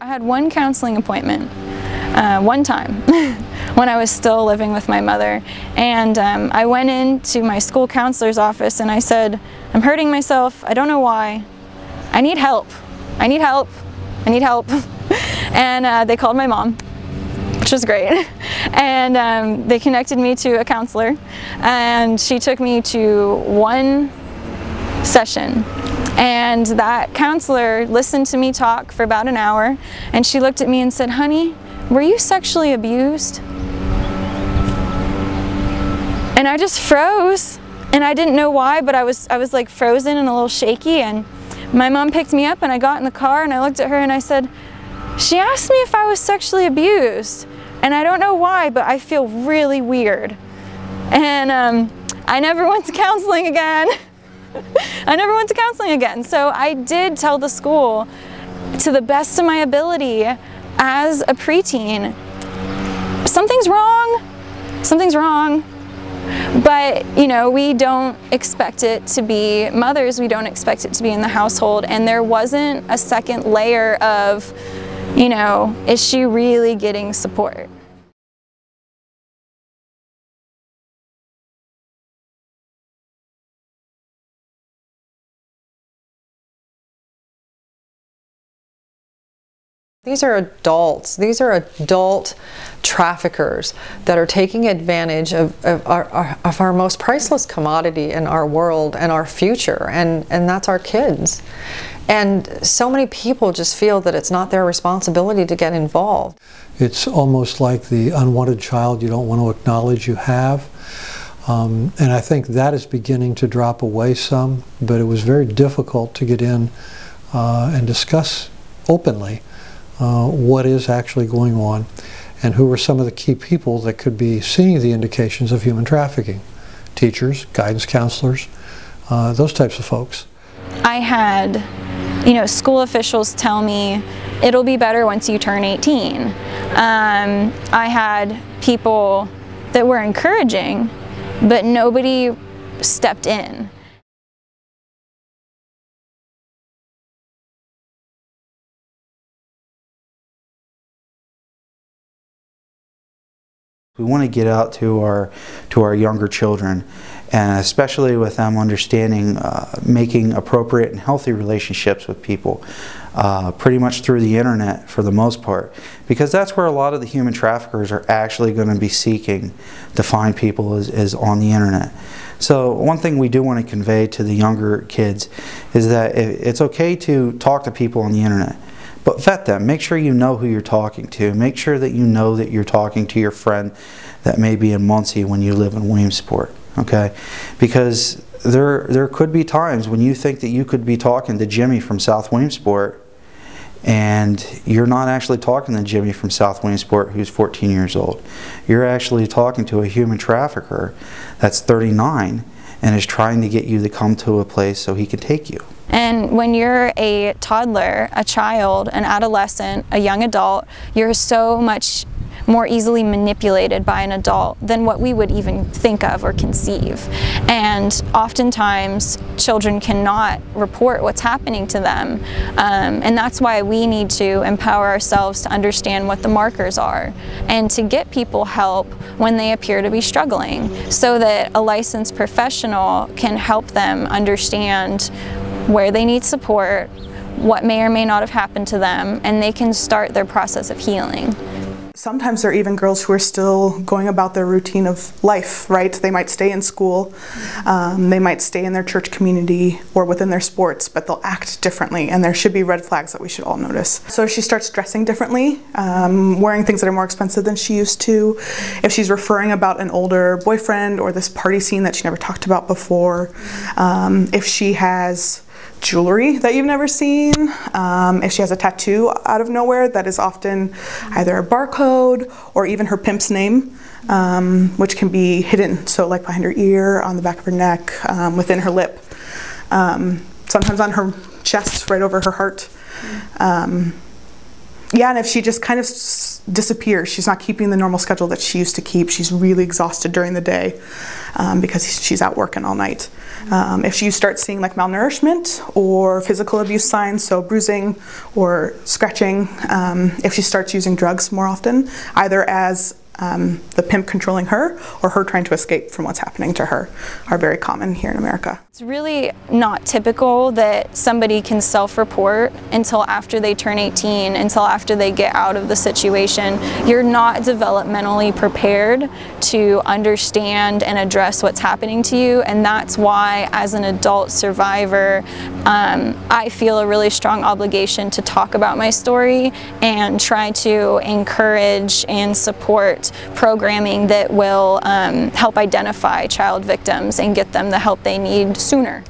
I had one counseling appointment, one time, when I was still living with my mother. And I went into my school counselor's office and I said, I'm hurting myself, I don't know why, I need help, I need help, I need help. And they called my mom, which was great. And they connected me to a counselor, and she took me to one session. And that counselor listened to me talk for about an hour, and she looked at me and said, honey, were you sexually abused? And I just froze, and I didn't know why, but I was like frozen and a little shaky. And my mom picked me up and I got in the car and I looked at her and I said, she asked me if I was sexually abused, and I don't know why, but I feel really weird. And I never went to counseling again. I never went to counseling again. So I did tell the school, to the best of my ability as a preteen, something's wrong, something's wrong. But, you know, we don't expect it to be mothers, we don't expect it to be in the household, and there wasn't a second layer of, you know, is she really getting support? These are adults. These are adult traffickers that are taking advantage of our most priceless commodity in our world and our future, and that's our kids. And so many people just feel that it's not their responsibility to get involved. It's almost like the unwanted child you don't want to acknowledge you have. And I think that is beginning to drop away some, but it was very difficult to get in and discuss openly what is actually going on and who are some of the key people that could be seeing the indications of human trafficking. Teachers, guidance counselors, those types of folks. I had, you know, school officials tell me it'll be better once you turn 18. I had people that were encouraging, but nobody stepped in. We want to get out to our younger children, and especially with them understanding making appropriate and healthy relationships with people, pretty much through the internet for the most part, because that's where a lot of the human traffickers are actually going to be seeking to find people is on the internet. So one thing we do want to convey to the younger kids is that it's okay to talk to people on the internet, but vet them. Make sure you know who you're talking to. Make sure that you know that you're talking to your friend that may be in Muncie when you live in Williamsport, okay? Because there could be times when you think that you could be talking to Jimmy from South Williamsport, and you're not actually talking to Jimmy from South Williamsport who's 14 years old. You're actually talking to a human trafficker that's 39 and is trying to get you to come to a place so he can take you. And when you're a toddler, a child, an adolescent, a young adult, you're so much more easily manipulated by an adult than what we would even think of or conceive. And oftentimes children cannot report what's happening to them, and that's why we need to empower ourselves to understand what the markers are and to get people help when they appear to be struggling, so that a licensed professional can help them understand where they need support, what may or may not have happened to them, and they can start their process of healing. Sometimes there are even girls who are still going about their routine of life, right? They might stay in school, they might stay in their church community or within their sports, but they'll act differently, and there should be red flags that we should all notice. So if she starts dressing differently, wearing things that are more expensive than she used to, if she's referring about an older boyfriend or this party scene that she never talked about before, if she has jewelry that you've never seen, if she has a tattoo out of nowhere that is often either a barcode or even her pimp's name, which can be hidden, so like behind her ear, on the back of her neck, within her lip, sometimes on her chest, right over her heart. yeah, and if she just kind of disappears, she's not keeping the normal schedule that she used to keep, she's really exhausted during the day because she's out working all night. If you start seeing like malnourishment or physical abuse signs, so bruising or scratching, if she starts using drugs more often, either as the pimp controlling her or her trying to escape from what's happening to her, are very common here in America. It's really not typical that somebody can self-report until after they turn 18, until after they get out of the situation. You're not developmentally prepared to understand and address what's happening to you, and that's why as an adult survivor, I feel a really strong obligation to talk about my story and try to encourage and support programming that will help identify child victims and get them the help they need sooner.